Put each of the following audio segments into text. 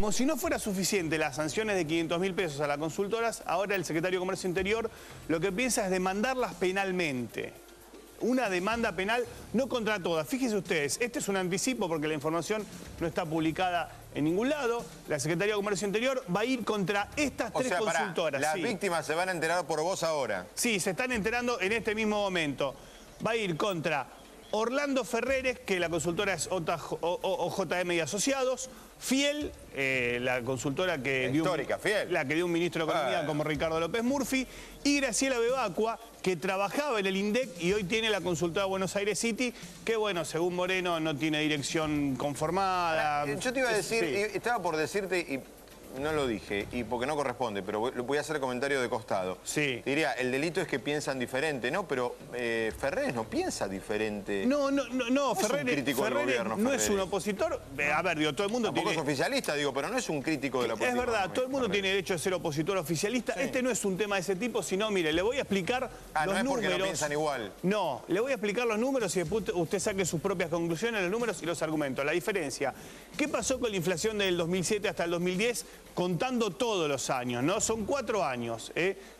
como si no fuera suficiente las sanciones de 500.000 pesos a las consultoras, ahora el secretario de Comercio Interior lo que piensa es demandarlas penalmente. Una demanda penal, no contra todas. Fíjense ustedes, este es un anticipo porque la información no está publicada en ningún lado. La Secretaría de Comercio Interior va a ir contra estas tres consultoras. Las víctimas se van a enterar por vos ahora. Sí, se están enterando en este mismo momento. Va a ir contra Orlando Ferreres, que la consultora es OJM y Asociados, Fiel, la consultora que dio un ministro de Economía como Ricardo López Murphy, y Graciela Bebacua, que trabajaba en el INDEC y hoy tiene la consultora Buenos Aires City, que bueno, según Moreno no tiene dirección conformada. Yo te iba a decir, estaba por decirte, y no lo dije, y porque no corresponde, pero voy a hacer el comentario de costado. Sí. Te diría, el delito es que piensan diferente, ¿no? Pero Ferreres no piensa diferente. No, Ferreres es un crítico del gobierno, no es un opositor. A ver, digo, todo el mundo tampoco es oficialista, digo, pero no es un crítico de la política. Es verdad, todo el mundo tiene derecho a ser opositor oficialista. Sí. Este no es un tema de ese tipo, sino, mire, le voy a explicar los no es números. Porque no piensan igual. No, le voy a explicar los números y después usted saque sus propias conclusiones, los números y los argumentos. La diferencia. ¿Qué pasó con la inflación del 2007 hasta el 2010? Contando todos los años, ¿no? Son 4 años,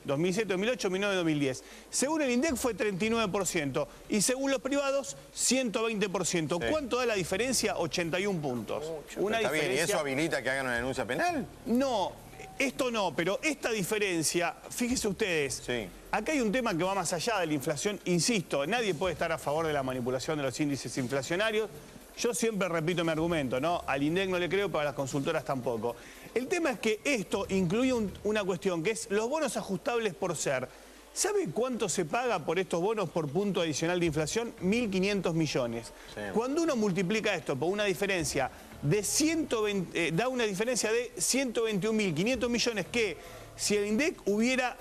2007, 2008, 2009, 2010. Según el INDEC fue 39% y según los privados, 120%. Sí. ¿Cuánto da la diferencia? 81 puntos. Una diferencia... Bien. ¿Y eso habilita que hagan una denuncia penal? No, esto no, pero esta diferencia, fíjense ustedes, acá hay un tema que va más allá de la inflación. Insisto, nadie puede estar a favor de la manipulación de los índices inflacionarios. Yo siempre repito mi argumento, ¿no? Al INDEC no le creo, pero a las consultoras tampoco. El tema es que esto incluye una cuestión, que es los bonos ajustables por ser. ¿Sabe cuánto se paga por estos bonos por punto adicional de inflación? 1.500 millones. Sí. Cuando uno multiplica esto por una diferencia de da una diferencia de 121.500 millones que si el INDEC hubiera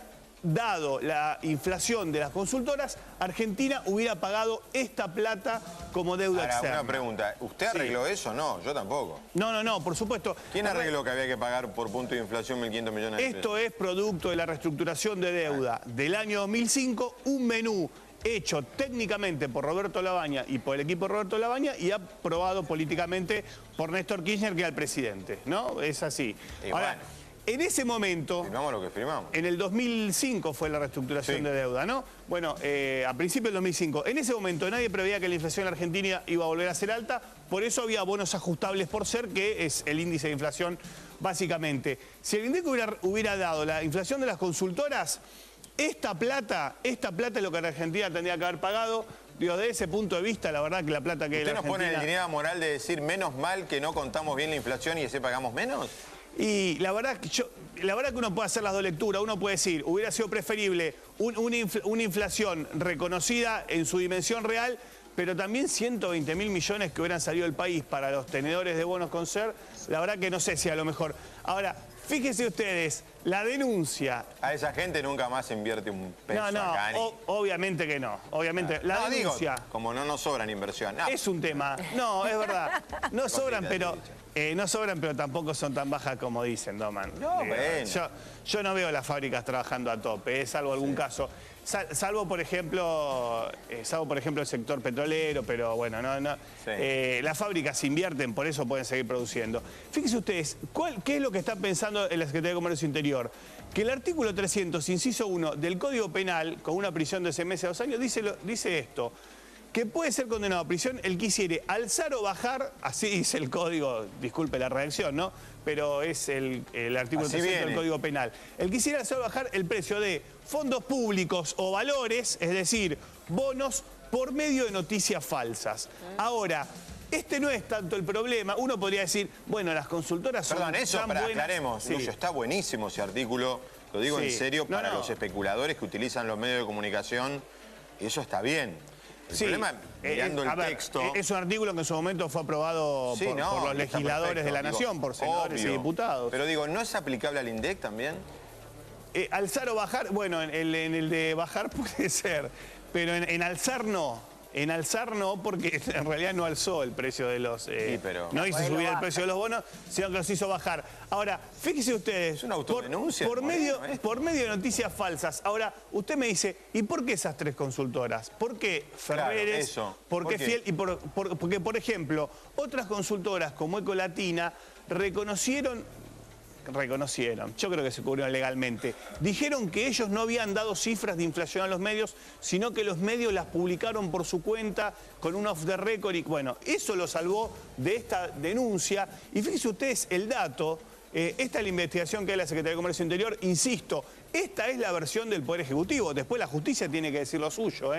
dado la inflación de las consultoras, Argentina hubiera pagado esta plata como deuda externa. Una pregunta, ¿usted arregló eso? No, yo tampoco. No, por supuesto. ¿Quién arregló que había que pagar por punto de inflación 1.500 millones de pesos? Esto es producto de la reestructuración de deuda del año 2005, un menú hecho técnicamente por Roberto Labaña y por el equipo de Roberto Labaña y aprobado políticamente por Néstor Kirchner, que era el presidente, ¿no? Es así. Ahora, en ese momento, firmamos lo que firmamos. En el 2005 fue la reestructuración de deuda, ¿no? Bueno, a principios del 2005. En ese momento nadie preveía que la inflación en Argentina iba a volver a ser alta, por eso había bonos ajustables por ser, que es el índice de inflación básicamente. Si el INDEC hubiera dado la inflación de las consultoras, esta plata es lo que la Argentina tendría que haber pagado. Digo, desde ese punto de vista, la verdad que la plata que ¿Usted nos pone en el dilema moral de decir menos mal que no contamos bien la inflación y ese pagamos menos? Y la verdad que uno puede hacer las dos lecturas. Uno puede decir, hubiera sido preferible una inflación reconocida en su dimensión real, pero también 120.000 millones que hubieran salido del país para los tenedores de bonos con ser, la verdad que no sé si a lo mejor. Ahora, fíjense ustedes, la denuncia... A esa gente nunca más invierte un peso acá. Obviamente que no. Obviamente. La denuncia... Digo, como no nos sobran inversión. Es un tema. No, es verdad. No sobran, pero... no sobran, pero tampoco son tan bajas como dicen, Doman. Yo no veo las fábricas trabajando a tope, salvo algún caso. Salvo, por ejemplo, el sector petrolero, pero bueno, las fábricas invierten, por eso pueden seguir produciendo. Fíjense ustedes, ¿qué es lo que está pensando en la Secretaría de Comercio Interior? Que el artículo 300, inciso 1 del Código Penal, con una prisión de 6 meses a 2 años, dice esto: que puede ser condenado a prisión el que hiciere alzar o bajar, así dice el código, disculpe la redacción, ¿no? Pero es el artículo 300 del Código Penal. El que hiciera alzar o bajar el precio de fondos públicos o valores, es decir, bonos, por medio de noticias falsas. Ahora, este no es tanto el problema. Uno podría decir, bueno, las consultoras son tan buenas. Aclaremos, sí. Lucio, está buenísimo ese artículo, lo digo en serio, para los especuladores que utilizan los medios de comunicación, eso está bien. El problema, mirando el texto... Es un artículo que en su momento fue aprobado por los legisladores de la Nación, por senadores y diputados. Pero digo, ¿no es aplicable al INDEC también? Alzar o bajar, bueno, en el de bajar puede ser, pero en alzar no. En alzar no, porque en realidad no alzó el precio de los... no hizo subir el precio de los bonos, sino que los hizo bajar. Ahora, fíjense ustedes... Es una autodenuncia. Por medio de noticias falsas. Ahora, usted me dice, ¿y por qué esas tres consultoras? ¿Por qué Ferreres? ¿Por qué Fiel? Y porque, por ejemplo, otras consultoras como Ecolatina reconocieron, yo creo que se cubrieron legalmente, dijeron que ellos no habían dado cifras de inflación a los medios, sino que los medios las publicaron por su cuenta con un off the record y bueno, eso lo salvó de esta denuncia. Y fíjense ustedes el dato, esta es la investigación que hay de la Secretaría de Comercio Interior, insisto, esta es la versión del Poder Ejecutivo, después la justicia tiene que decir lo suyo.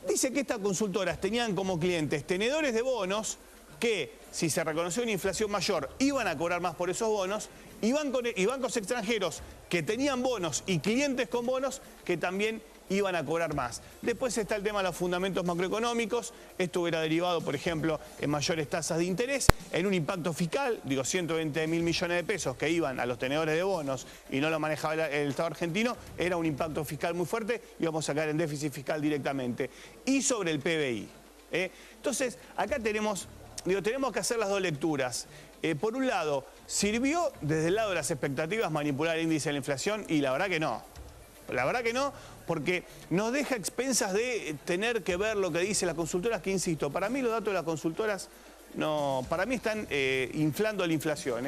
Dice que estas consultoras tenían como clientes tenedores de bonos que, si se reconoció una inflación mayor, iban a cobrar más por esos bonos, y bancos extranjeros que tenían bonos y clientes con bonos que también iban a cobrar más. Después está el tema de los fundamentos macroeconómicos. Esto hubiera derivado, por ejemplo, en mayores tasas de interés, en un impacto fiscal, 120.000 millones de pesos que iban a los tenedores de bonos y no lo manejaba el Estado argentino, era un impacto fiscal muy fuerte y íbamos a caer en déficit fiscal directamente. Y sobre el PBI. Entonces, acá tenemos que hacer las dos lecturas. Por un lado, ¿sirvió desde el lado de las expectativas manipular el índice de la inflación? Y la verdad que no. La verdad que no, porque nos deja expensas de tener que ver lo que dicen las consultoras, que insisto, para mí los datos de las consultoras no, para mí están inflando la inflación.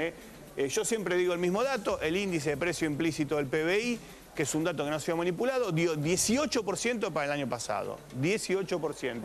Yo siempre digo el mismo dato, el índice de precio implícito del PBI, que es un dato que no ha sido manipulado, dio 18% para el año pasado. 18%.